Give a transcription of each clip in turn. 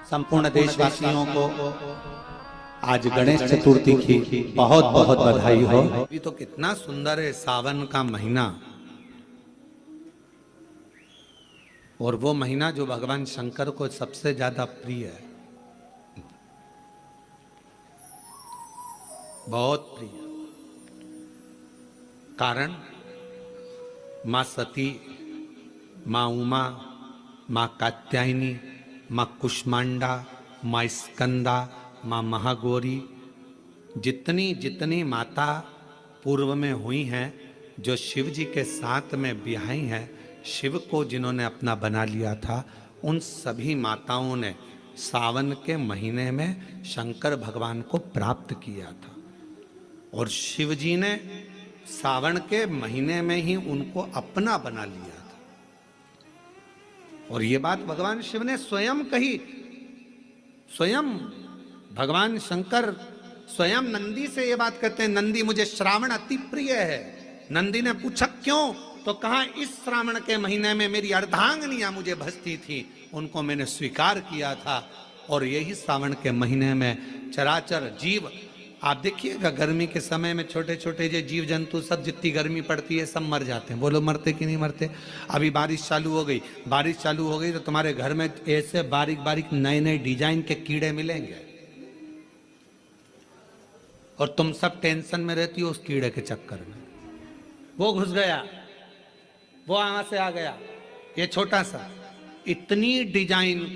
संपूर्ण देशवासियों को आज गणेश चतुर्थी की बहुत बहुत बधाई हो। अभी तो कितना सुंदर है सावन का महीना, और वो महीना जो भगवान शंकर को सबसे ज्यादा प्रिय है, बहुत प्रिय। कारण माँ सती, माँ उमा, माँ कात्यायनी, माँ कुष्मांडा, माँ स्कंदा, माँ महागौरी, जितनी जितनी माता पूर्व में हुई हैं, जो शिव जी के साथ में ब्याही हैं, शिव को जिन्होंने अपना बना लिया था, उन सभी माताओं ने सावन के महीने में शंकर भगवान को प्राप्त किया था। और शिव जी ने सावन के महीने में ही उनको अपना बना लिया था। और ये बात भगवान शिव ने स्वयं कही। स्वयं भगवान शंकर स्वयं नंदी से ये बात कहते हैं, नंदी मुझे श्रावण अति प्रिय है। नंदी ने पूछा क्यों, तो कहा इस श्रावण के महीने में मेरी अर्धांगिनियां मुझे भजती थी, उनको मैंने स्वीकार किया था। और यही सावन के महीने में चराचर जीव, आप देखिएगा गर्मी के समय में छोटे छोटे जो जीव जंतु सब, जितनी गर्मी पड़ती है सब मर जाते हैं। बोलो मरते कि नहीं मरते? अभी बारिश चालू हो गई, बारिश चालू हो गई तो तुम्हारे घर में ऐसे बारीक बारीक नए नए डिजाइन के कीड़े मिलेंगे, और तुम सब टेंशन में रहती हो उस कीड़े के चक्कर में। वो घुस गया, वो वहां से आ गया, ये छोटा सा, इतनी डिजाइन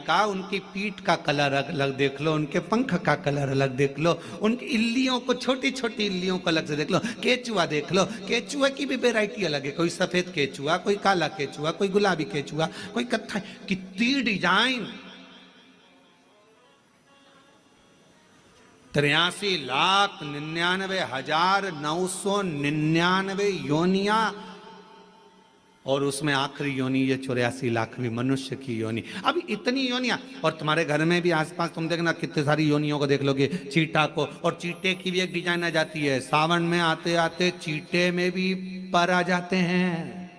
का, उनकी पीठ का कलर अलग देख लो, उनके पंख का कलर अलग देख लो, उनकी इल्लियों को, छोटी छोटी इल्लियों को अलग से देख लो, केचुआ देख लो, केचुआ की भी वैरायटी अलग है, कोई सफेद केचुआ, कोई काला केचुआ, कोई गुलाबी केचुआ, कोई कत्था, कितनी डिजाइन। 83,99,999 योनिया, और उसमें आखिरी योनि ये 84,00,000वीं मनुष्य की योनि। अब इतनी योनियां, और तुम्हारे घर में भी आसपास तुम देखना कितनी सारी योनियों को देख लोगे, चीटा को, और चीटे की भी एक डिजाइन आ जाती है। सावन में आते आते चीटे में भी पर आ जाते हैं।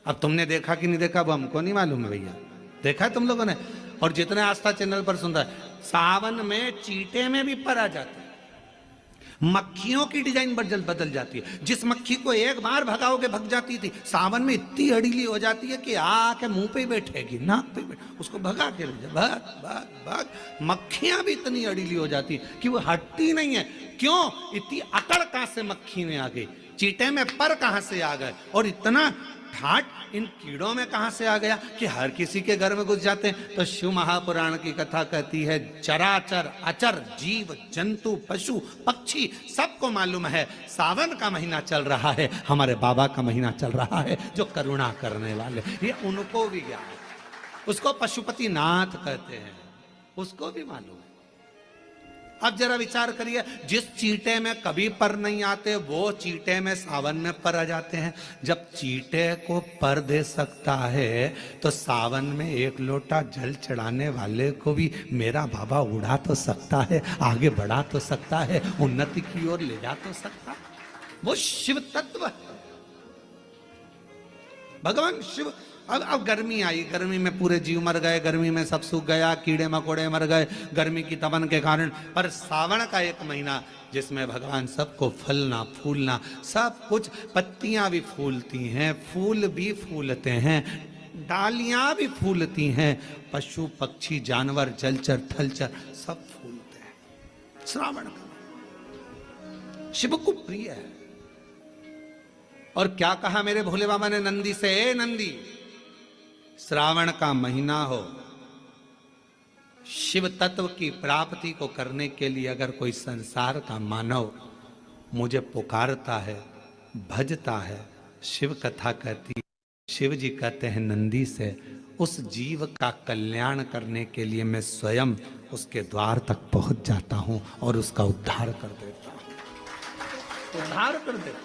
अब तुमने देखा कि नहीं देखा वो हमको नहीं मालूम है भैया, देखा है तुम लोगों ने? और जितने आस्था चैनल पर सुन रहा है, सावन में चीटे में भी पर आ जाते हैं। मक्खियों की डिजाइन बदल जाती है। जिस मक्खी को एक बार भगाओगे भग जाती थी, सावन में इतनी अड़ीली हो जाती है कि आके मुंह पे बैठेगी, नाक पे बैठे, उसको भगा के ले जा, भाग भाग भाग। मक्खियां भी इतनी अड़ीली हो जाती है कि वो हटती नहीं है। क्यों? इतनी अकड़ कहां से मक्खी में आ गई, चीटे में पर कहां से आ गए, और इतना ठाट इन कीड़ों में कहां से आ गया कि हर किसी के घर में घुस जाते हैं। तो शिव महापुराण की कथा कहती है, चराचर अचर जीव जंतु पशु पक्षी सबको मालूम है सावन का महीना चल रहा है, हमारे बाबा का महीना चल रहा है, जो करुणा करने वाले, ये उनको भी ज्ञान है। उसको पशुपति नाथ कहते हैं, उसको भी मालूम है। अब जरा विचार करिए, जिस चीटे में कभी पर नहीं आते, वो चीटे में सावन में पर आ जाते हैं। जब चीटे को पर दे सकता है, तो सावन में एक लोटा जल चढ़ाने वाले को भी मेरा बाबा उड़ा तो सकता है, आगे बढ़ा तो सकता है, उन्नति की ओर ले जा तो सकता है। वो शिव तत्व है, भगवान शिव। अब गर्मी आई, गर्मी में पूरे जीव मर गए, गर्मी में सब सूख गया, कीड़े मकोड़े मर गए गर्मी की तपन के कारण। पर सावन का एक महीना जिसमें भगवान सबको फलना फूलना सब कुछ, पत्तियां भी फूलती हैं, फूल भी फूलते हैं, डालियां भी फूलती हैं, पशु पक्षी जानवर जलचर थलचर सब फूलते हैं। श्रावण का शिव को प्रिय है। और क्या कहा मेरे भोले बाबा ने नंदी से, ए नंदी, श्रावण का महीना हो, शिव तत्व की प्राप्ति को करने के लिए अगर कोई संसार का मानव मुझे पुकारता है, भजता है, शिव कथा कहती है, शिव जी कहते हैं नंदी से, उस जीव का कल्याण करने के लिए मैं स्वयं उसके द्वार तक पहुंच जाता हूं और उसका उद्धार कर देता हूं, उद्धार कर देता हूं।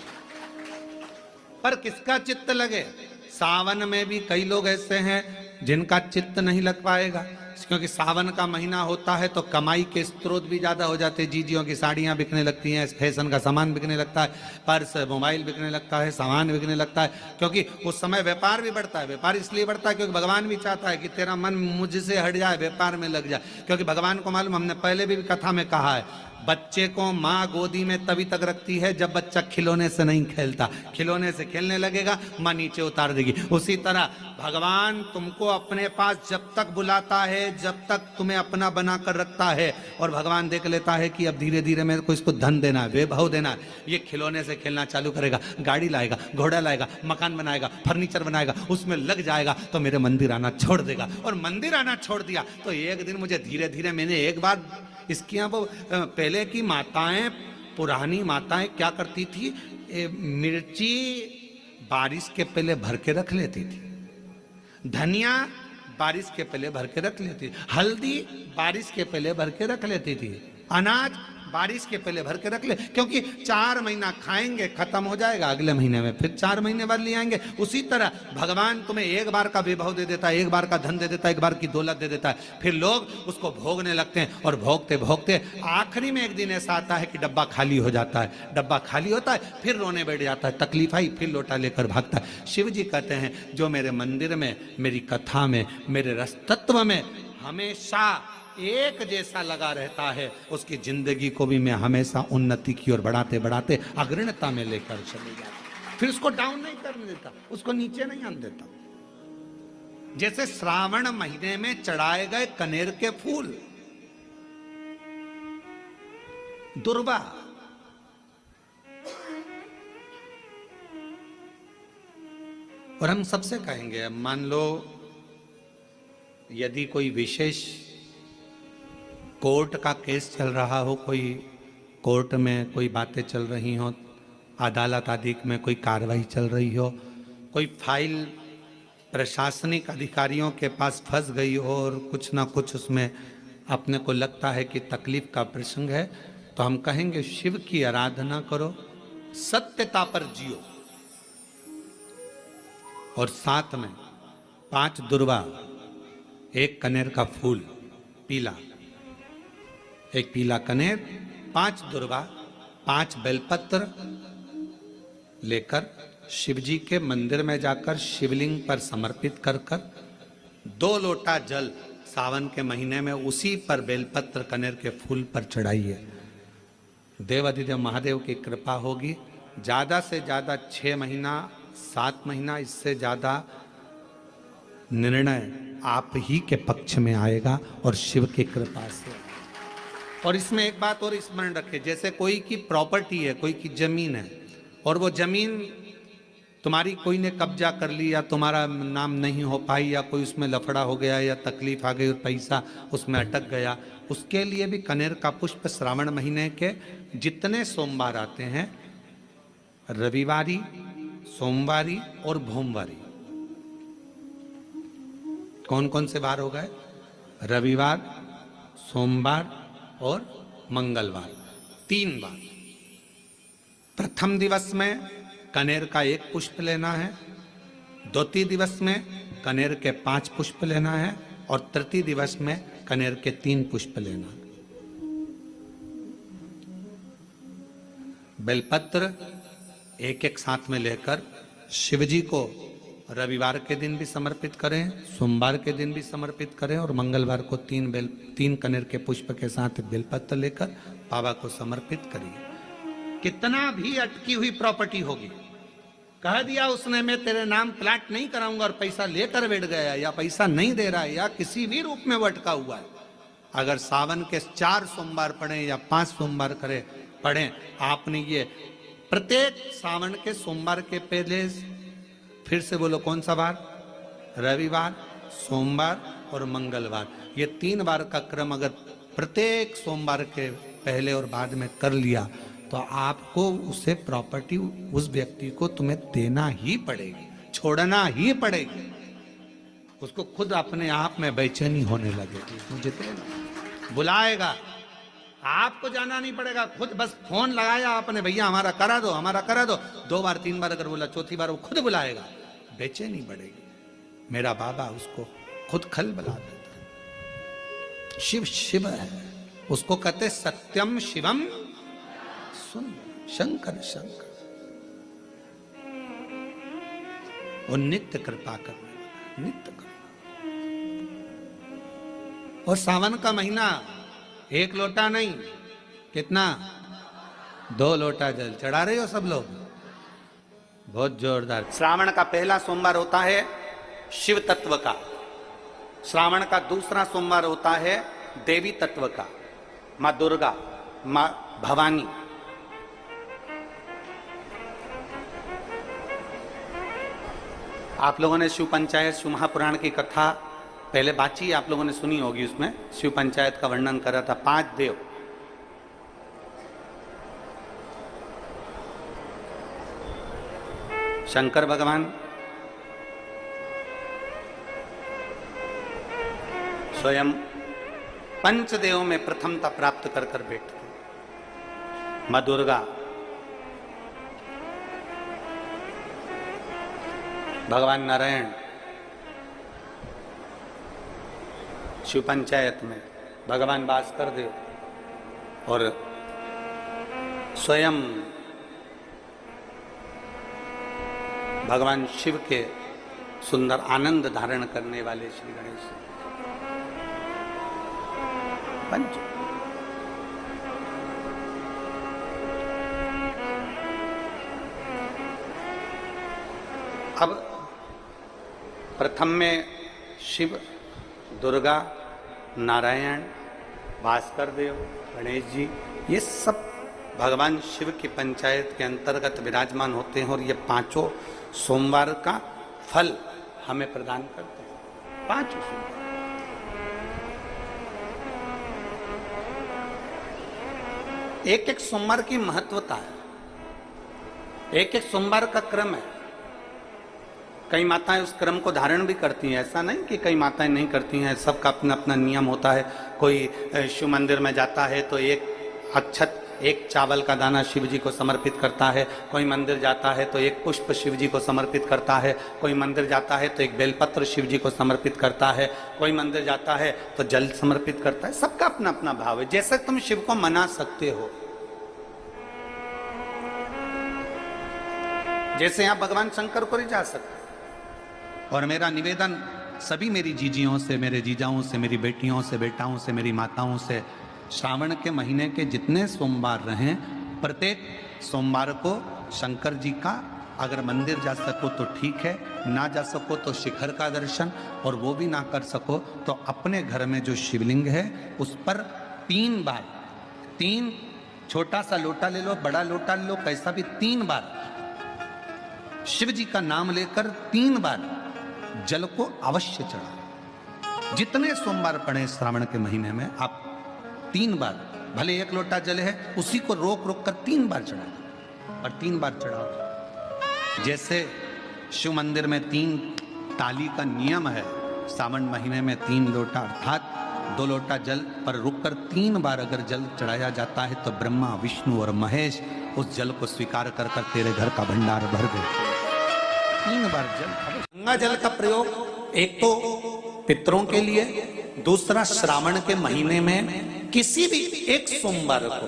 पर किसका चित्त लगे? सावन में भी कई लोग ऐसे हैं जिनका चित्त नहीं लग पाएगा। क्योंकि सावन का महीना होता है तो कमाई के स्रोत भी ज़्यादा हो जाते हैं। जीजियों की साड़ियाँ बिकने लगती हैं, फैशन का सामान बिकने लगता है, पर्स मोबाइल बिकने लगता है, सामान बिकने लगता है, क्योंकि उस समय व्यापार भी बढ़ता है। व्यापार इसलिए बढ़ता है क्योंकि भगवान भी चाहता है कि तेरा मन मुझसे हट जाए, व्यापार में लग जाए। क्योंकि भगवान को मालूम, हमने पहले भी कथा में कहा है, बच्चे को माँ गोदी में तभी तक रखती है जब बच्चा खिलौने से नहीं खेलता। खिलौने से खेलने लगेगा, माँ नीचे उतार देगी। उसी तरह भगवान तुमको अपने पास जब तक बुलाता है, जब तक तुम्हें अपना बना कर रखता है, और भगवान देख लेता है कि अब धीरे धीरे मेरे को इसको धन देना है, वैभव देना है, ये खिलौने से खेलना चालू करेगा, गाड़ी लाएगा, घोड़ा लाएगा, मकान बनाएगा, फर्नीचर बनाएगा, उसमें लग जाएगा, तो मेरे मंदिर आना छोड़ देगा। और मंदिर आना छोड़ दिया तो एक दिन मुझे धीरे धीरे, मैंने एक बार इसकी यहाँ वो पहले की माताएं, पुरानी माताएं क्या करती थी, मिर्ची बारिश के पहले भर के रख लेती थी, धनिया बारिश के पहले भर के रख लेती थी, हल्दी बारिश के पहले भर के रख लेती थी, अनाज बारिश के पहले भर के रख ले, क्योंकि 4 महीना खाएंगे, खत्म हो जाएगा, अगले महीने में फिर 4 महीने बाद ले आएंगे। उसी तरह भगवान तुम्हें एक बार का वैभव दे देता है, एक बार का धन दे देता है, एक बार की दौलत दे देता है, फिर लोग उसको भोगने लगते हैं, और भोगते भोगते आखिरी में एक दिन ऐसा आता है कि डब्बा खाली हो जाता है। डब्बा खाली होता है, फिर रोने बैठ जाता है, तकलीफ आई, फिर लोटा लेकर भागता है। शिव जी कहते हैं, जो मेरे मंदिर में, मेरी कथा में, मेरे रस तत्व में हमेशा एक जैसा लगा रहता है, उसकी जिंदगी को भी मैं हमेशा उन्नति की ओर बढ़ाते बढ़ाते अग्रणता में लेकर चले जाता। फिर उसको डाउन नहीं करने देता, उसको नीचे नहीं आने देता। जैसे श्रावण महीने में चढ़ाए गए कनेर के फूल, दुर्वा, और हम सबसे कहेंगे, मान लो यदि कोई विशेष कोर्ट का केस चल रहा हो, कोई कोर्ट में कोई बातें चल रही हो, अदालत आदि में कोई कार्रवाई चल रही हो, कोई फाइल प्रशासनिक अधिकारियों के पास फंस गई हो और कुछ ना कुछ उसमें अपने को लगता है कि तकलीफ का प्रसंग है, तो हम कहेंगे शिव की आराधना करो, सत्यता पर जियो, और साथ में 5 दुर्वा, 1 कनेर का फूल पीला, 1 पीला कनेर, 5 दुर्वा, 5 बेलपत्र लेकर शिव जी के मंदिर में जाकर शिवलिंग पर समर्पित कर 2 लोटा जल सावन के महीने में उसी पर बेलपत्र कनेर के फूल पर चढ़ाइए। देवाधिदेव महादेव की कृपा होगी। ज़्यादा से ज़्यादा 6 महीना, 7 महीना, इससे ज़्यादा निर्णय आप ही के पक्ष में आएगा और शिव की कृपा से। और इसमें एक बात और स्मरण रखें, जैसे कोई की प्रॉपर्टी है, कोई की जमीन है, और वो जमीन तुम्हारी कोई ने कब्जा कर ली, या तुम्हारा नाम नहीं हो पाई, या कोई उसमें लफड़ा हो गया, या तकलीफ आ गई और पैसा उसमें अटक गया, उसके लिए भी कनेर का पुष्प श्रावण महीने के जितने सोमवार आते हैं, रविवारी, सोमवारी और भोमवारी, कौन कौन से बार हो गए? रविवार, सोमवार और मंगलवार, 3 बार। प्रथम दिवस में कनेर का 1 पुष्प लेना है, द्वितीय दिवस में कनेर के 5 पुष्प लेना है, और तृतीय दिवस में कनेर के 3 पुष्प लेना है। बेलपत्र 1-1 साथ में लेकर शिव जी को रविवार के दिन भी समर्पित करें, सोमवार के दिन भी समर्पित करें, और मंगलवार को 3 कनेर के पुष्प के साथ बेलपत्र लेकर बाबा को समर्पित करिए। कितना भी अटकी हुई प्रॉपर्टी होगी, कह दिया उसने मैं तेरे नाम प्लाट नहीं कराऊंगा, और पैसा लेकर बैठ गया, या पैसा नहीं दे रहा है, या किसी भी रूप में वो अटका हुआ है, अगर सावन के 4 सोमवार पढ़े या 5 सोमवार पढ़ें, आपने ये प्रत्येक सावन के सोमवार के पहले, फिर से बोलो कौन सा बार? रविवार, सोमवार और मंगलवार, ये 3 बार का क्रम अगर प्रत्येक सोमवार के पहले और बाद में कर लिया, तो आपको उसे प्रॉपर्टी, उस व्यक्ति को तुम्हें देना ही पड़ेगी, छोड़ना ही पड़ेगी। उसको खुद अपने आप में बेचैनी होने लगेगी, मुझे बुलाएगा, आपको जाना नहीं पड़ेगा, खुद बस फोन लगाया आपने, भैया हमारा करा दो, हमारा करा दो, 2 बार 3 बार अगर बोला, चौथी बार वो खुद बुलाएगा, बेचैनी बढ़ेगी। मेरा बाबा उसको खुद खल बुला देता है। शिव शिव है, उसको कहते सत्यम शिवम सुंदर, शंकर शंकर। और नित्य कृपा करने वाला, नित्य कृपा। और सावन का महीना, एक लोटा नहीं, कितना? 2 लोटा जल चढ़ा रहे हो सब लोग, बहुत जोरदार। श्रावण का पहला सोमवार होता है शिव तत्व का, श्रावण का दूसरा सोमवार होता है देवी तत्व का, माँ दुर्गा, माँ भवानी। आप लोगों ने शिव पंचायत, शिव महापुराण की कथा पहले बाची आप लोगों ने सुनी होगी, उसमें शिव पंचायत का वर्णन करा था। 5 देव, शंकर भगवान, स्वयं पंचदेव में प्रथमता प्राप्त कर कर बैठते, मां दुर्गा, भगवान नारायण शिव पंचायत में, भगवान भास्कर देव, और स्वयं भगवान शिव के सुंदर आनंद धारण करने वाले श्री गणेश पंच। अब प्रथम में शिव, दुर्गा, नारायण, भास्कर देव, गणेश जी, ये सब भगवान शिव की पंचायत के अंतर्गत विराजमान होते हैं और ये 5 सोमवार का फल हमें प्रदान करते हैं। 5 सोमवार, एक एक सोमवार की महत्वता है, एक एक सोमवार का क्रम है। कई माताएं उस क्रम को धारण भी करती हैं, ऐसा नहीं कि कई माताएं नहीं करती हैं, सबका अपना अपना नियम होता है। कोई शिव मंदिर में जाता है तो एक अक्षत, एक चावल का दाना शिव जी को समर्पित करता है, कोई मंदिर जाता है तो एक पुष्प शिव जी को समर्पित करता है, कोई मंदिर जाता है तो एक बेलपत्र शिव जी को समर्पित करता है, कोई मंदिर जाता है तो जल समर्पित करता है। सबका अपना अपना भाव है, जैसे तुम शिव को मना सकते हो, जैसे आप भगवान शंकर को नहीं जा सकते। और मेरा निवेदन सभी मेरी जीजियों से, मेरे जीजाओं से, मेरी बेटियों से, बेटाओं से, मेरी माताओं से, श्रावण के महीने के जितने सोमवार रहें, प्रत्येक सोमवार को शंकर जी का अगर मंदिर जा सको तो ठीक है, ना जा सको तो शिखर का दर्शन, और वो भी ना कर सको तो अपने घर में जो शिवलिंग है उस पर 3 बार, 3 छोटा सा लोटा ले लो, बड़ा लोटा ले लो, कैसा भी, 3 बार शिव जी का नाम लेकर 3 बार जल को अवश्य चढ़ा। जितने सोमवार पड़े श्रावण के महीने में आप 3 बार, भले 1 लोटा जल है उसी को रोक रोक कर 3 बार चढ़ाओ, और 3 बार चढ़ाओ। जैसे शिव मंदिर में 3 ताली का नियम है, सावन महीने में 3 लोटा अर्थात 2 लोटा जल पर रुककर 3 बार अगर जल चढ़ाया जाता है तो ब्रह्मा, विष्णु और महेश उस जल को स्वीकार कर कर तेरे घर का भंडार भर देते। 3 बार जल। गंगा जल का प्रयोग एक तो पितरों के लिए, दूसरा श्रावण के महीने में किसी भी एक सोमवार को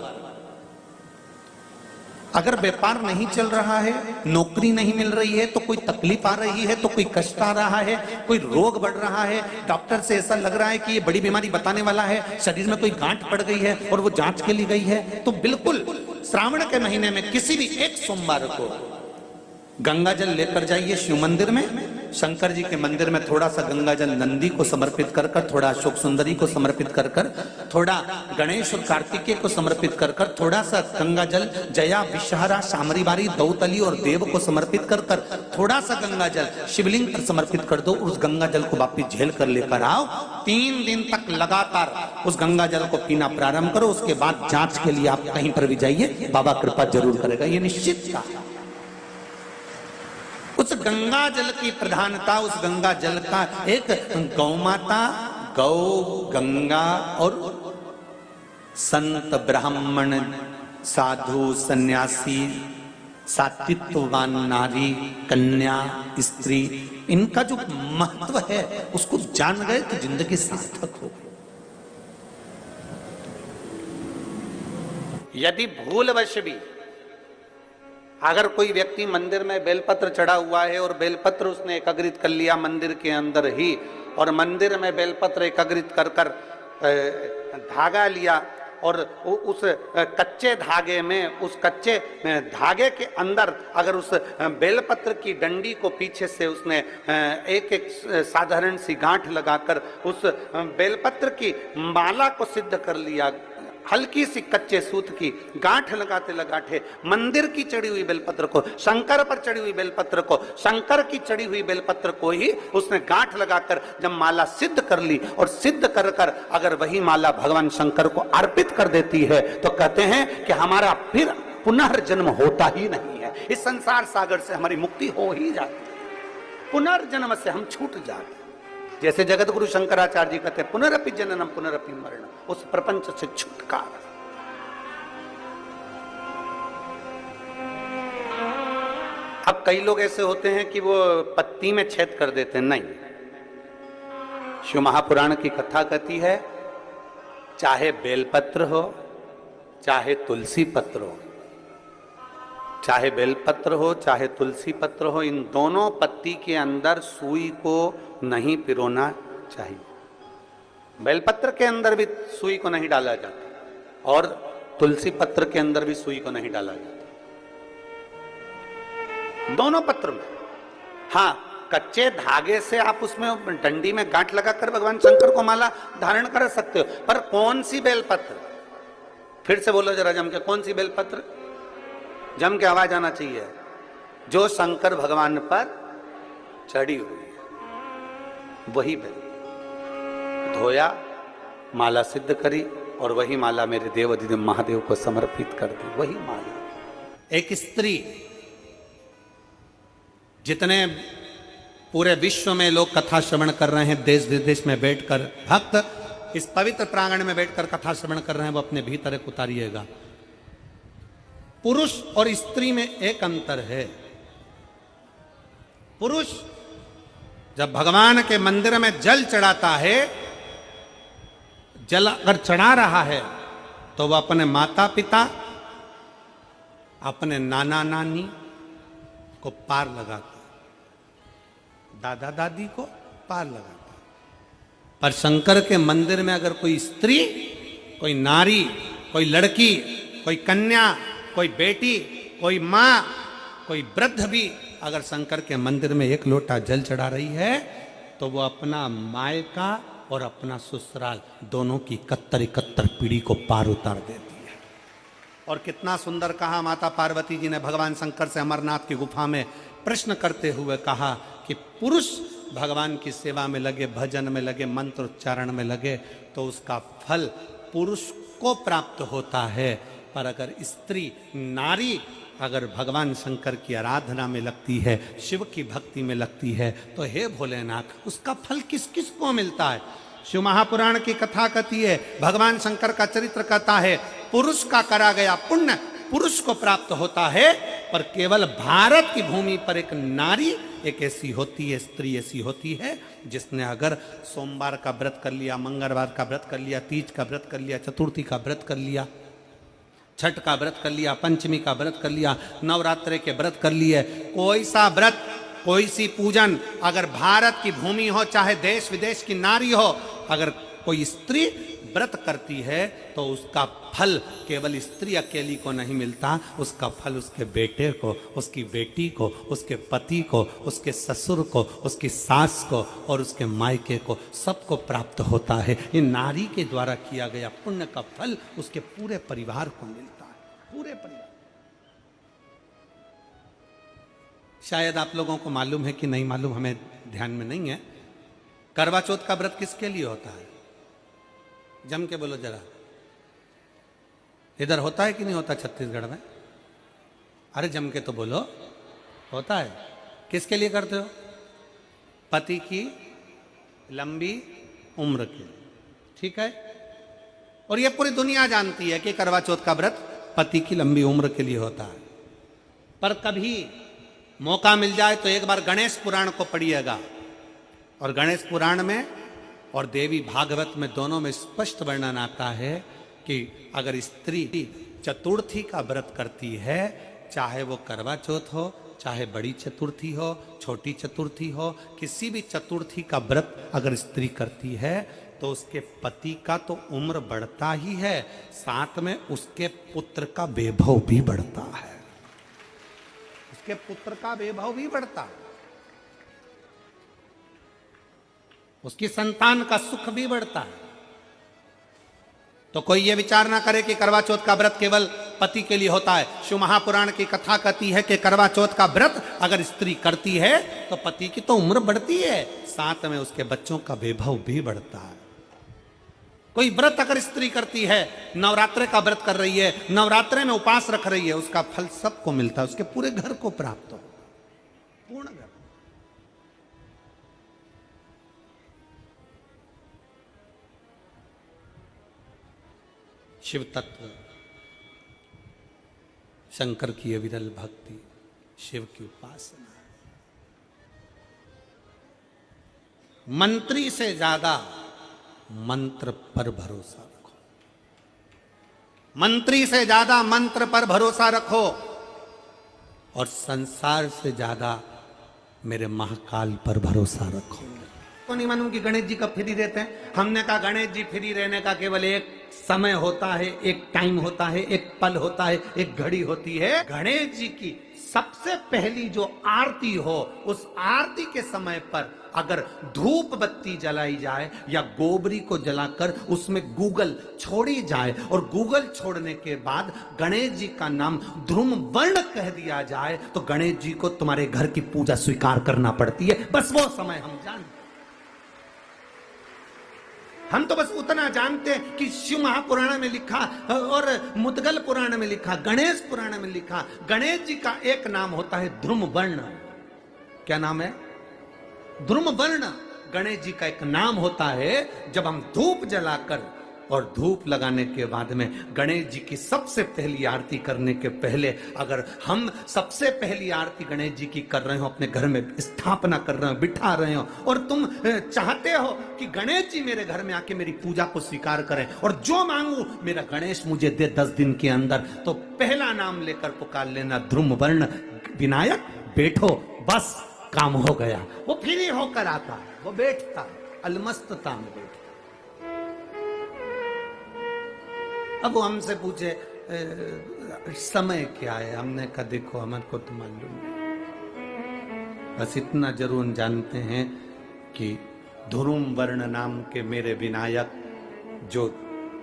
अगर व्यापार नहीं चल रहा है, नौकरी नहीं मिल रही है, तो कोई तकलीफ आ रही है, तो कोई कष्ट आ रहा है, कोई रोग बढ़ रहा है, डॉक्टर से ऐसा लग रहा है कि ये बड़ी बीमारी बताने वाला है, शरीर में कोई गांठ पड़ गई है और वो जांच के लिए गई है, तो बिल्कुल श्रावण के महीने में किसी भी एक सोमवार को गंगा जल लेकर जाइए शिव मंदिर में। शंकर जी के मंदिर में थोड़ा सा गंगा जल नंदी को समर्पित कर कर, थोड़ा अशोक सुंदरी को समर्पित कर कर, थोड़ा गणेश और कार्तिकेय को समर्पित कर कर, थोड़ा सा गंगा जल जया, विषहरा, शामरीबारी, दौतली और देव को समर्पित कर कर, थोड़ा सा गंगा जल शिवलिंग पर समर्पित कर दो। उस गंगा जल को वापिस झेल कर लेकर आओ। 3 दिन तक लगातार उस गंगा जल को पीना प्रारंभ करो। उसके बाद जांच के लिए आप कहीं पर भी जाइए, बाबा कृपा जरूर करेगा, ये निश्चित का। उस गंगा जल की प्रधानता, उस गंगा जल का एक गौ माता, गौ, गंगा और संत, ब्राह्मण, साधु, सन्यासी, सात्वित्ववान नारी, कन्या, स्त्री, इनका जो महत्व है उसको जान गए तो जिंदगी सार्थक हो। यदि भूलवश भी अगर कोई व्यक्ति मंदिर में बेलपत्र चढ़ा हुआ है और बेलपत्र उसने एकत्रित कर लिया मंदिर के अंदर ही, और मंदिर में बेलपत्र एकत्रित कर कर धागा लिया, और उस कच्चे धागे में, उस कच्चे धागे के अंदर अगर उस बेलपत्र की डंडी को पीछे से उसने एक एक साधारण सी गांठ लगाकर उस बेलपत्र की माला को सिद्ध कर लिया, हल्की सी कच्चे सूत की गांठ लगाते लगाते मंदिर की चढ़ी हुई बेलपत्र को, शंकर पर चढ़ी हुई बेलपत्र को, शंकर की चढ़ी हुई बेलपत्र को ही उसने गांठ लगाकर जब माला सिद्ध कर ली, और सिद्ध कर कर अगर वही माला भगवान शंकर को अर्पित कर देती है, तो कहते हैं कि हमारा फिर पुनर्जन्म होता ही नहीं है, इस संसार सागर से हमारी मुक्ति हो ही जाती है, पुनर्जन्म से हम छूट जाते हैं। जैसे जगत गुरु शंकराचार्य जी कहते हैं, पुनरपि जननम पुनरपि मरणम, उस प्रपंच से छुटकारा। अब कई लोग ऐसे होते हैं कि वो पत्ती में छेद कर देते हैं, नहीं, शिव महापुराण की कथा कहती है, चाहे बेलपत्र हो चाहे तुलसी पत्र हो, चाहे बेलपत्र हो चाहे तुलसी पत्र हो, इन दोनों पत्ती के अंदर सुई को नहीं पिरोना चाहिए। बेलपत्र के अंदर भी सुई को नहीं डाला जाता और तुलसी पत्र के अंदर भी सुई को नहीं डाला जाता, दोनों पत्र में। हाँ, कच्चे धागे से आप उसमें डंडी में गांठ लगाकर भगवान शंकर को माला धारण कर सकते हो, पर कौन सी बेलपत्र? फिर से बोलो जरा जम के, कौन सी बेलपत्र? जम के आवाज आना चाहिए। जो शंकर भगवान पर चढ़ी हुई है वही बेल धोया, माला सिद्ध करी, और वही माला मेरे देव अधिदेव महादेव को समर्पित कर दी, वही माला। एक स्त्री, जितने पूरे विश्व में लोग कथा श्रवण कर रहे हैं, देश विदेश में बैठकर भक्त इस पवित्र प्रांगण में बैठकर कथा श्रवण कर रहे हैं, वो अपने भीतर एक उतारिएगा। पुरुष और स्त्री में एक अंतर है। पुरुष जब भगवान के मंदिर में जल चढ़ाता है, जल अगर चढ़ा रहा है तो वह अपने माता पिता, अपने नाना नानी को पार लगाता, दादा दादी को पार लगाता। पर शंकर के मंदिर में अगर कोई स्त्री, कोई नारी, कोई लड़की, कोई कन्या, कोई बेटी, कोई माँ, कोई वृद्ध भी अगर शंकर के मंदिर में एक लोटा जल चढ़ा रही है, तो वो अपना मायका और अपना ससुराल दोनों की 71 पीढ़ी को पार उतार देती है। और कितना सुंदर कहा माता पार्वती जी ने भगवान शंकर से अमरनाथ की गुफा में प्रश्न करते हुए कहा कि पुरुष भगवान की सेवा में लगे, भजन में लगे, मंत्र उच्चारण में लगे, तो उसका फल पुरुष को प्राप्त होता है। पर अगर स्त्री, नारी अगर भगवान शंकर की आराधना में लगती है, शिव की भक्ति में लगती है, तो हे भोलेनाथ, उसका फल किस किस को मिलता है? शिव महापुराण की कथा कहती है, भगवान शंकर का चरित्र कहता है, पुरुष का करा गया पुण्य पुरुष को प्राप्त होता है, पर केवल भारत की भूमि पर एक नारी एक ऐसी होती है, स्त्री ऐसी होती है, जिसने अगर सोमवार का व्रत कर लिया, मंगलवार का व्रत कर लिया, तीज का व्रत कर लिया, चतुर्थी का व्रत कर लिया, छठ का व्रत कर लिया, पंचमी का व्रत कर लिया, नवरात्रे के व्रत कर लिए, कोई सा व्रत, कोई सी पूजन अगर भारत की भूमि हो, चाहे देश विदेश की नारी हो, अगर कोई स्त्री व्रत करती है, तो उसका फल केवल स्त्री अकेली को नहीं मिलता, उसका फल उसके बेटे को, उसकी बेटी को, उसके पति को, उसके ससुर को, उसकी सास को और उसके मायके को, सबको प्राप्त होता है। ये नारी के द्वारा किया गया पुण्य का फल उसके पूरे परिवार को मिलता है, पूरे परिवार। शायद आप लोगों को मालूम है कि नहीं मालूम, हमें ध्यान में नहीं है, करवा चौथ का व्रत किसके लिए होता है? जम के बोलो जरा, इधर होता है कि नहीं होता छत्तीसगढ़ में? अरे जम के तो बोलो, होता है। किसके लिए करते हो? पति की लंबी उम्र के लिए, ठीक है। और ये पूरी दुनिया जानती है कि करवा चौथ का व्रत पति की लंबी उम्र के लिए होता है। पर कभी मौका मिल जाए तो एक बार गणेश पुराण को पढ़िएगा, और गणेश पुराण में और देवी भागवत में दोनों में स्पष्ट वर्णन आता है कि अगर स्त्री चतुर्थी का व्रत करती है, चाहे वो करवा चौथ हो, चाहे बड़ी चतुर्थी हो, छोटी चतुर्थी हो, किसी भी चतुर्थी का व्रत अगर स्त्री करती है तो उसके पति का तो उम्र बढ़ता ही है, साथ में उसके पुत्र का वैभव भी बढ़ता है, उसके पुत्र का वैभव भी बढ़ता है, उसकी संतान का सुख भी बढ़ता है। तो कोई ये विचार ना करे कि करवा चौथ का व्रत केवल पति के लिए होता है। शिव महापुराण की कथा कहती है कि करवा चौथ का व्रत अगर स्त्री करती है तो पति की तो उम्र बढ़ती है, साथ में उसके बच्चों का वैभव भी बढ़ता है। कोई व्रत अगर स्त्री करती है, नवरात्रे का व्रत कर रही है, नवरात्रे में उपवास रख रही है, उसका फल सबको मिलता है, उसके पूरे घर को प्राप्त हो, पूर्ण घर। शिव तत्व, शंकर की अविरल भक्ति, शिव की उपासना। मंत्री से ज्यादा मंत्र पर भरोसा रखो, मंत्री से ज्यादा मंत्र पर भरोसा रखो, और संसार से ज्यादा मेरे महाकाल पर भरोसा रखो। तो नहीं मालूम कि गणेश जी कब फ्री रहते हैं? हमने कहा गणेश जी फ्री रहने का केवल एक समय होता है, एक टाइम होता है, एक पल होता है, एक घड़ी होती है। गणेश जी की सबसे पहली जो आरती हो, उस आरती के समय पर अगर धूप बत्ती जलाई जाए या गोबरी को जलाकर उसमें गूगल छोड़ी जाए और गूगल छोड़ने के बाद गणेश जी का नाम ध्रुम वर्ण कह दिया जाए तो गणेश जी को तुम्हारे घर की पूजा स्वीकार करना पड़ती है। बस वो समय हम जानते, हम तो बस उतना जानते हैं कि शिव महापुराण में लिखा और मुद्गल पुराण में लिखा, गणेश पुराण में लिखा, गणेश जी का एक नाम होता है ध्रुम वर्ण। क्या नाम है? ध्रुम वर्ण गणेश जी का एक नाम होता है। जब हम धूप जलाकर और धूप लगाने के बाद में गणेश जी की सबसे पहली आरती करने के पहले अगर हम सबसे पहली आरती गणेश जी की कर रहे हो, अपने घर में स्थापना कर रहे हो, बिठा रहे हो, और तुम चाहते हो कि गणेश जी मेरे घर में आके मेरी पूजा को स्वीकार करें और जो मांगू मेरा गणेश मुझे दे 10 दिन के अंदर, तो पहला नाम लेकर पुकार लेना ध्रुम वर्ण विनायक, बैठो, बस काम हो गया। वो फ्री होकर आता है, वो बैठता है, अलमस्तता में बैठता। अब वो हमसे पूछे समय क्या है, हमने कहा देखो हमारे को तो मालूम नहीं, बस इतना जरूर जानते हैं कि ध्रुम वर्ण नाम के मेरे विनायक, जो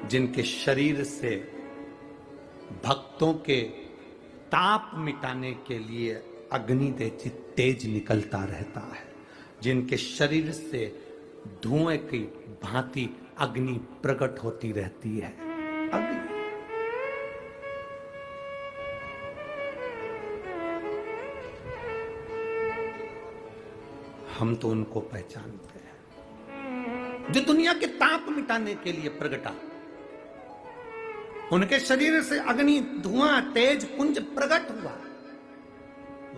जिनके शरीर से भक्तों के ताप मिटाने के लिए अग्नि तेज निकलता रहता है, जिनके शरीर से धुएं की भांति अग्नि प्रकट होती रहती है। अग्नि हम तो उनको पहचानते हैं जो दुनिया के ताप मिटाने के लिए प्रगटा, उनके शरीर से अग्नि धुआं तेज पुंज प्रकट हुआ।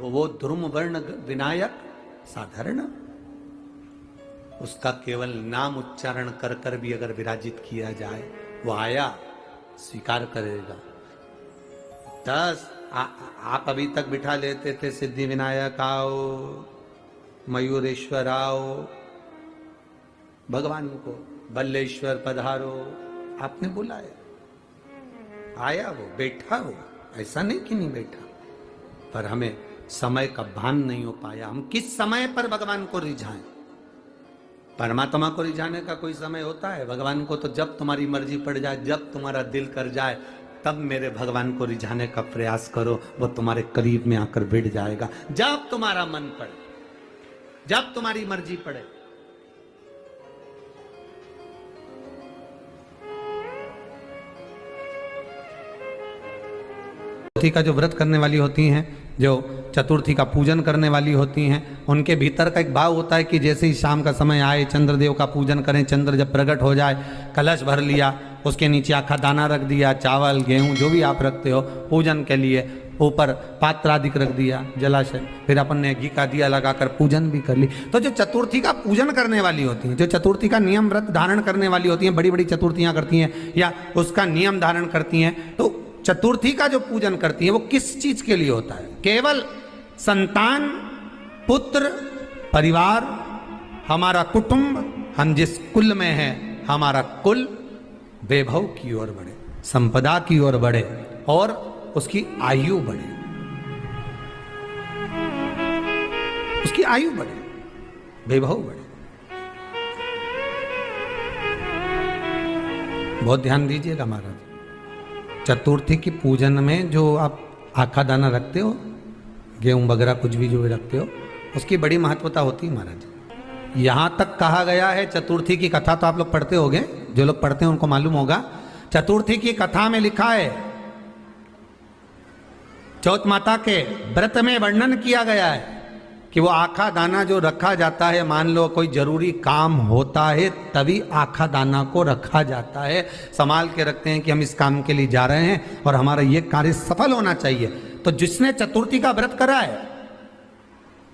वो ध्रुम वर्ण विनायक साधारण, उसका केवल नाम उच्चारण कर कर भी अगर विराजित किया जाए, वो आया स्वीकार करेगा। 10 आप अभी तक बिठा लेते थे सिद्धि विनायक आओ, मयूरेश्वर आओ, भगवान को बल्लेश्वर पधारो, आपने बुलाया, आया, वो बैठा, वो ऐसा नहीं कि नहीं बैठा, पर हमें समय का भान नहीं हो पाया। हम किस समय पर भगवान को रिझाएं? परमात्मा को रिझाने का कोई समय होता है? भगवान को तो जब तुम्हारी मर्जी पड़ जाए, जब तुम्हारा दिल कर जाए, तब मेरे भगवान को रिझाने का प्रयास करो, वो तुम्हारे करीब में आकर बैठ जाएगा। जब तुम्हारा मन पड़े, जब तुम्हारी मर्जी पड़े। चतुर्थी का जो व्रत करने वाली होती हैं, जो चतुर्थी का पूजन करने वाली होती हैं, उनके भीतर का एक भाव होता है कि जैसे ही शाम का समय आए चंद्रदेव का पूजन करें, चंद्र जब प्रकट हो जाए, कलश भर लिया, उसके नीचे आखा दाना रख दिया, चावल गेहूं जो भी आप रखते हो पूजन के लिए, ऊपर पात्र आदि रख दिया, जलाशय, फिर अपन ने घी का दिया लगाकर पूजन भी कर ली। तो जो चतुर्थी का पूजन करने वाली होती हैं, जो चतुर्थी का नियम व्रत धारण करने वाली होती हैं, बड़ी बड़ी चतुर्थियां करती हैं या उसका नियम धारण करती हैं, तो चतुर्थी का जो पूजन करती है वो किस चीज के लिए होता है? केवल संतान, पुत्र, परिवार, हमारा कुटुंब, हम जिस कुल में हैं, हमारा कुल वैभव की ओर बढ़े, संपदा की ओर बढ़े और उसकी आयु बढ़े, उसकी आयु बढ़े, वैभव बढ़े। बहुत ध्यान दीजिएगा महाराज। चतुर्थी की पूजन में जो आप आखा दाना रखते हो, गेहूं वगैरह कुछ भी जो भी रखते हो, उसकी बड़ी महत्वता होती है महाराज। यहां तक कहा गया है, चतुर्थी की कथा तो आप लोग पढ़ते होंगे, जो लोग पढ़ते हैं उनको मालूम होगा। चतुर्थी की कथा में लिखा है, चौथ माता के व्रत में वर्णन किया गया है कि वो आखा दाना जो रखा जाता है, मान लो कोई जरूरी काम होता है तभी आखा दाना को रखा जाता है, संभाल के रखते हैं कि हम इस काम के लिए जा रहे हैं और हमारा ये कार्य सफल होना चाहिए। तो जिसने चतुर्थी का व्रत करा है,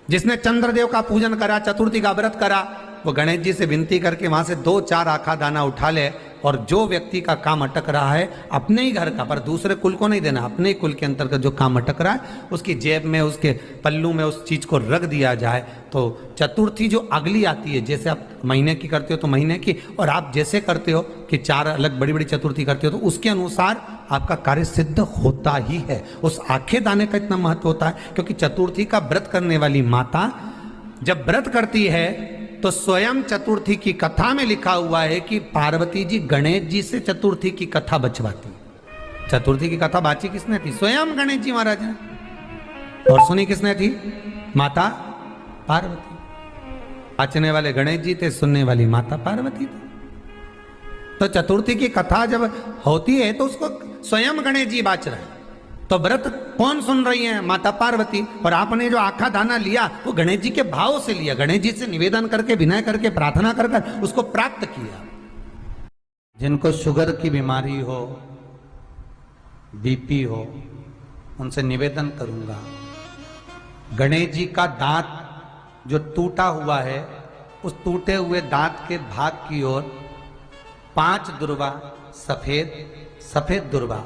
जिसने चंद्रदेव का पूजन करा, चतुर्थी का व्रत करा, वो गणेश जी से विनती करके वहां से 2-4 आखा दाना उठा ले, और जो व्यक्ति का काम अटक रहा है अपने ही घर का, पर दूसरे कुल को नहीं देना, अपने ही कुल के अंतर्गत जो काम अटक रहा है उसकी जेब में, उसके पल्लू में उस चीज को रख दिया जाए। तो चतुर्थी जो अगली आती है, जैसे आप महीने की करते हो तो महीने की, और आप जैसे करते हो कि 4 अलग बड़ी बड़ी चतुर्थी करते हो तो उसके अनुसार आपका कार्य सिद्ध होता ही है। उस आखे दाने का इतना महत्व होता है क्योंकि चतुर्थी का व्रत करने वाली माता जब व्रत करती है तो स्वयं चतुर्थी की कथा में लिखा हुआ है कि पार्वती जी गणेश जी से चतुर्थी की कथा बचवाती। चतुर्थी की कथा बाची किसने थी? स्वयं गणेश जी महाराज ने। और सुनी किसने थी? माता पार्वती। बाचने वाले गणेश जी थे, सुनने वाली माता पार्वती थी। तो चतुर्थी की कथा जब होती है तो उसको स्वयं गणेश जी बाच रहे हैं। तो व्रत कौन सुन रही है? माता पार्वती। और आपने जो आखा दाना लिया वो गणेश जी के भाव से लिया, गणेश जी से निवेदन करके, विनय करके, प्रार्थना कर उसको प्राप्त किया। जिनको शुगर की बीमारी हो, बीपी हो, उनसे निवेदन करूंगा, गणेश जी का दांत जो टूटा हुआ है, उस टूटे हुए दांत के भाग की ओर 5 दुर्वा सफेद दुर्वा,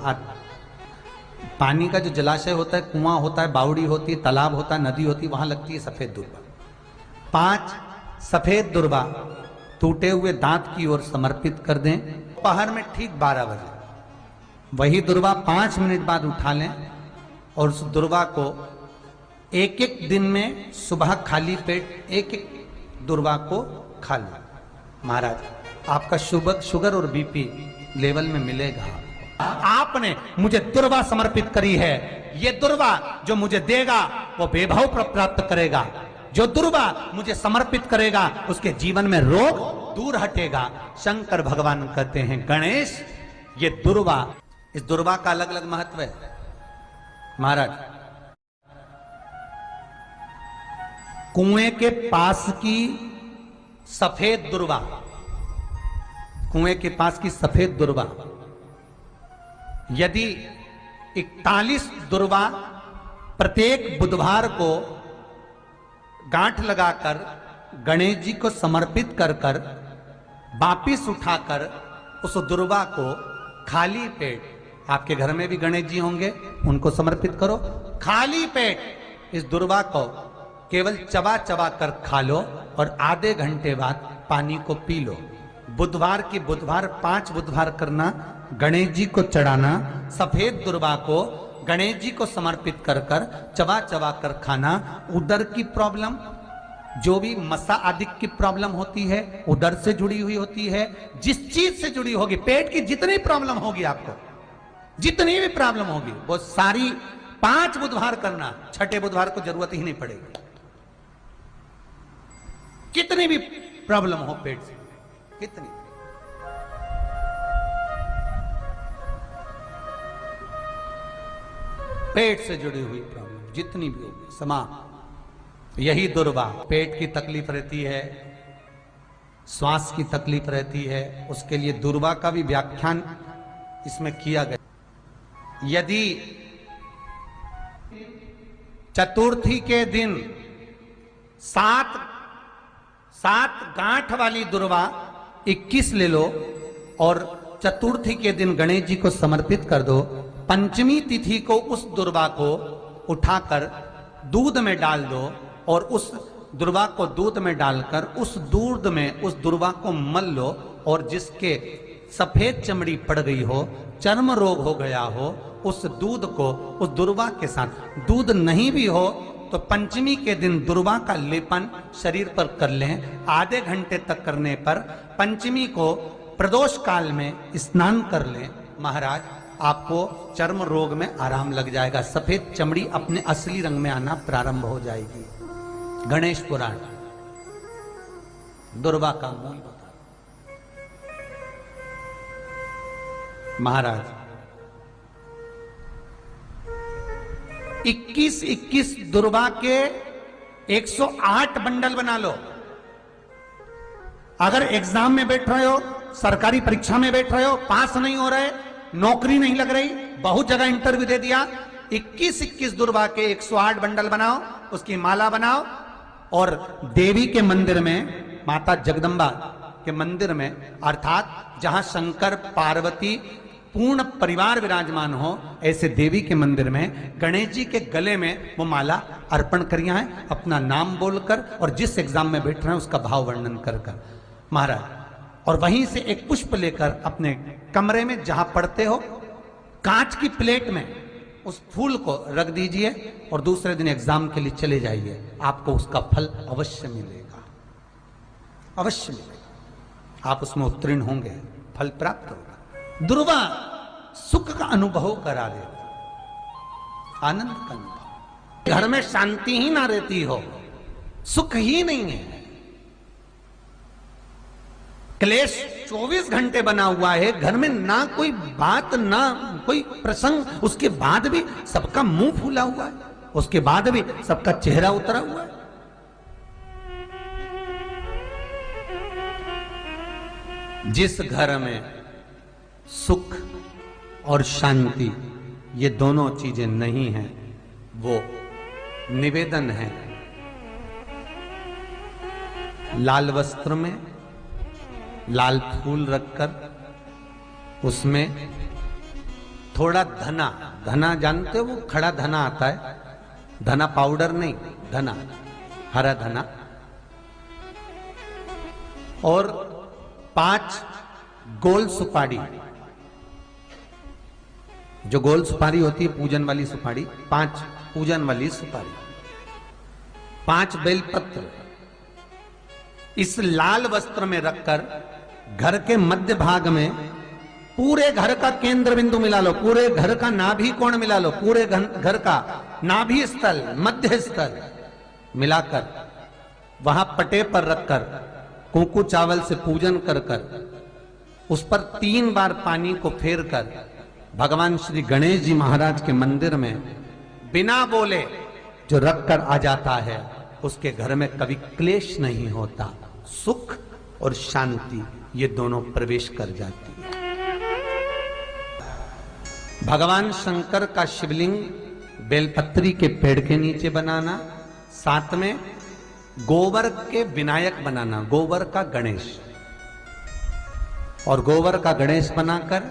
पानी का जो जलाशय होता है, कुआं होता है, बावड़ी होती है, तालाब होता है, नदी होती है, वहां लगती है सफेद दुर्वा। 5 सफेद दुर्वा टूटे हुए दांत की ओर समर्पित कर दें। दोपहर में ठीक 12 बजे वही दुर्वा 5 मिनट बाद उठा लें और उस दुर्वा को एक दिन में सुबह खाली पेट एक दुर्वा को खा लें। महाराज आपका शुगर और बीपी लेवल में मिलेगा। आपने मुझे दुर्वा समर्पित करी है, ये दुर्वा जो मुझे देगा वो वैभव प्राप्त करेगा। जो दुर्वा मुझे समर्पित करेगा उसके जीवन में रोग दूर हटेगा। शंकर भगवान कहते हैं, गणेश ये दुर्वा, इस दुर्वा का अलग अलग महत्व है महाराज। कुएं के पास की सफेद दुर्वा, कुएं के पास की सफेद दुर्वा, यदि 41 दुर्वा प्रत्येक बुधवार को गांठ लगाकर गणेश जी को समर्पित कर वापिस उठाकर उस दुर्वा को खाली पेट, आपके घर में भी गणेश जी होंगे, उनको समर्पित करो। खाली पेट इस दुर्वा को केवल चबा चबा कर खा लो और आधे घंटे बाद पानी को पी लो। बुधवार की बुधवार 5 बुधवार करना, गणेश जी को चढ़ाना, सफेद दुर्वा को गणेश जी को समर्पित कर चबा चबा कर खाना। उदर की प्रॉब्लम, जो भी मसा आदि की प्रॉब्लम होती है, उदर से जुड़ी हुई होती है, जिस चीज से जुड़ी होगी, पेट की जितनी प्रॉब्लम होगी, आपको जितनी भी प्रॉब्लम होगी वो सारी 5 बुधवार करना। 6ठे बुधवार को जरूरत ही नहीं पड़ेगी। कितनी भी प्रॉब्लम हो पेट से, कितनी, पेट से जुड़ी हुई प्रॉब्लम जितनी भी होगी समाप्त। यही दुर्वा, पेट की तकलीफ रहती है, श्वास की तकलीफ रहती है, उसके लिए दुर्वा का भी व्याख्यान इसमें किया गया। यदि चतुर्थी के दिन 7 गांठ वाली दुर्वा 21 ले लो और चतुर्थी के दिन गणेश जी को समर्पित कर दो, पंचमी तिथि को उस दुर्वा को उठाकर दूध में डाल दो और उस दुर्वा को दूध में डालकर उस दूध में उस दुर्वा को मल लो, और जिसके सफेद चमड़ी पड़ गई हो, चर्म रोग हो गया हो, उस दूध को उस दुर्वा के साथ, दूध नहीं भी हो तो पंचमी के दिन दुर्वा का लेपन शरीर पर कर लें। आधे घंटे तक करने पर पंचमी को प्रदोष काल में स्नान कर लें। महाराज, आपको चर्म रोग में आराम लग जाएगा, सफेद चमड़ी अपने असली रंग में आना प्रारंभ हो जाएगी। गणेश पुराण दुर्वा का मूल बता। महाराज, 21 दुर्वा के 108 बंडल बना लो। अगर एग्जाम में बैठ रहे हो, सरकारी परीक्षा में बैठ रहे हो, पास नहीं हो रहे, नौकरी नहीं लग रही, बहुत जगह इंटरव्यू दे दिया, 21 दुर्वा के 108 बंडल बनाओ, उसकी माला बनाओ और देवी के मंदिर में, माता जगदम्बा के मंदिर में, अर्थात जहां शंकर पार्वती पूर्ण परिवार विराजमान हो, ऐसे देवी के मंदिर में गणेश जी के गले में वो माला अर्पण करिया है, अपना नाम बोलकर और जिस एग्जाम में बैठ रहे हैं उसका भाव वर्णन कर कर। महाराज, और वहीं से एक पुष्प लेकर अपने कमरे में जहां पढ़ते हो, कांच की प्लेट में उस फूल को रख दीजिए और दूसरे दिन एग्जाम के लिए चले जाइए, आपको उसका फल अवश्य मिलेगा, अवश्य मिलेगा। आप उसमें उत्तीर्ण होंगे, फल प्राप्त होगा। दुर्वा सुख का अनुभव करा देता, आनंद का अनुभव। घर में शांति ही ना रहती हो, सुख ही नहीं है, क्लेश 24 घंटे बना हुआ है घर में, ना कोई बात ना कोई प्रसंग, उसके बाद भी सबका मुंह फूला हुआ है, उसके बाद भी सबका चेहरा उतरा हुआ है। जिस घर में सुख और शांति ये दोनों चीजें नहीं हैं, वो निवेदन है लाल वस्त्र में लाल फूल रखकर उसमें थोड़ा धना, धना जानते हो, वो खड़ा धना आता है, धना पाउडर नहीं, धना, हरा धना, और 5 गोल सुपारी, जो गोल सुपारी होती है पूजन वाली सुपारी, 5 पूजन वाली सुपारी, 5 बेलपत्र इस लाल वस्त्र में रखकर घर के मध्य भाग में पूरे घर का केंद्र बिंदु मिला लो, पूरे घर का नाभि कोण मिला लो, पूरे घर का नाभि स्थल, मध्य स्थल मिलाकर वहां पटे पर रखकर कुंकू चावल से पूजन कर कर उस पर 3 बार पानी को फेर कर भगवान श्री गणेश जी महाराज के मंदिर में बिना बोले जो रख कर आ जाता है, उसके घर में कभी क्लेश नहीं होता, सुख और शांति ये दोनों प्रवेश कर जाती है। भगवान शंकर का शिवलिंग बेलपत्री के पेड़ के नीचे बनाना, साथ में गोबर के विनायक बनाना, गोबर का गणेश, और गोबर का गणेश बनाकर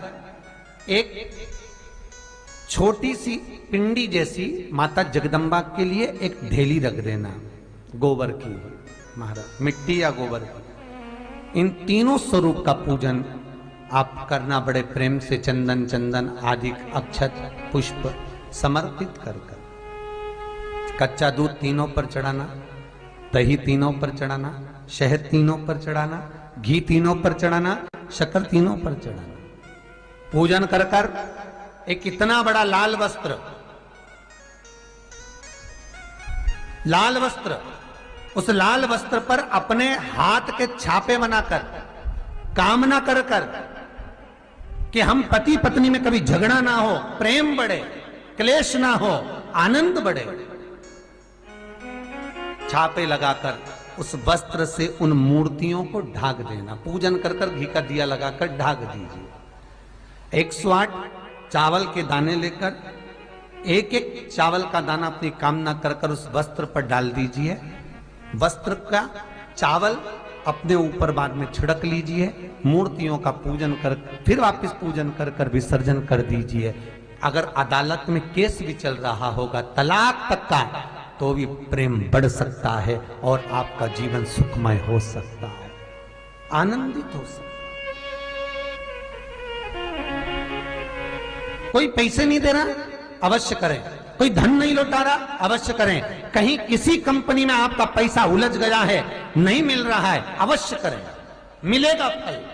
एक छोटी सी पिंडी जैसी माता जगदम्बा के लिए एक ढेली रख देना गोबर की, महाराज मिट्टी या गोबर की। इन तीनों स्वरूप का पूजन आप करना बड़े प्रेम से, चंदन चंदन आदि अक्षत पुष्प समर्पित कर कर। कच्चा दूध तीनों पर चढ़ाना, दही तीनों पर चढ़ाना, शहद तीनों पर चढ़ाना, घी तीनों पर चढ़ाना, शक्कर तीनों पर चढ़ाना। पूजन कर कर एक इतना बड़ा लाल वस्त्र, लाल वस्त्र, उस लाल वस्त्र पर अपने हाथ के छापे बनाकर कामना कर कर कि हम पति पत्नी में कभी झगड़ा ना हो, प्रेम बढ़े, क्लेश ना हो, आनंद बढ़े, छापे लगाकर उस वस्त्र से उन मूर्तियों को ढाक देना। पूजन कर कर घी का दिया लगाकर ढाक दीजिए। 108 चावल के दाने लेकर एक एक चावल का दाना अपनी कामना कर कर उस वस्त्र पर डाल दीजिए। वस्त्र का चावल अपने ऊपर बाद में छिड़क लीजिए। मूर्तियों का पूजन कर फिर वापस पूजन कर कर विसर्जन कर दीजिए। अगर अदालत में केस भी चल रहा होगा तलाक तक का, तो भी प्रेम बढ़ सकता है और आपका जीवन सुखमय हो सकता है, आनंदित हो सकता है। कोई पैसे नहीं दे रहा, अवश्य करें। कोई धन नहीं लौटा रहा, अवश्य करें। कहीं किसी कंपनी में आपका पैसा उलझ गया है, नहीं मिल रहा है, अवश्य करें, मिलेगा फल।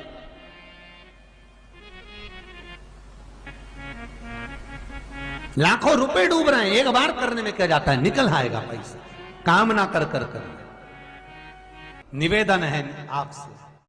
लाखों रुपए डूब रहे हैं, एक बार करने में क्या जाता है, निकल आएगा पैसा। काम ना कर कर कर। निवेदन है आपसे,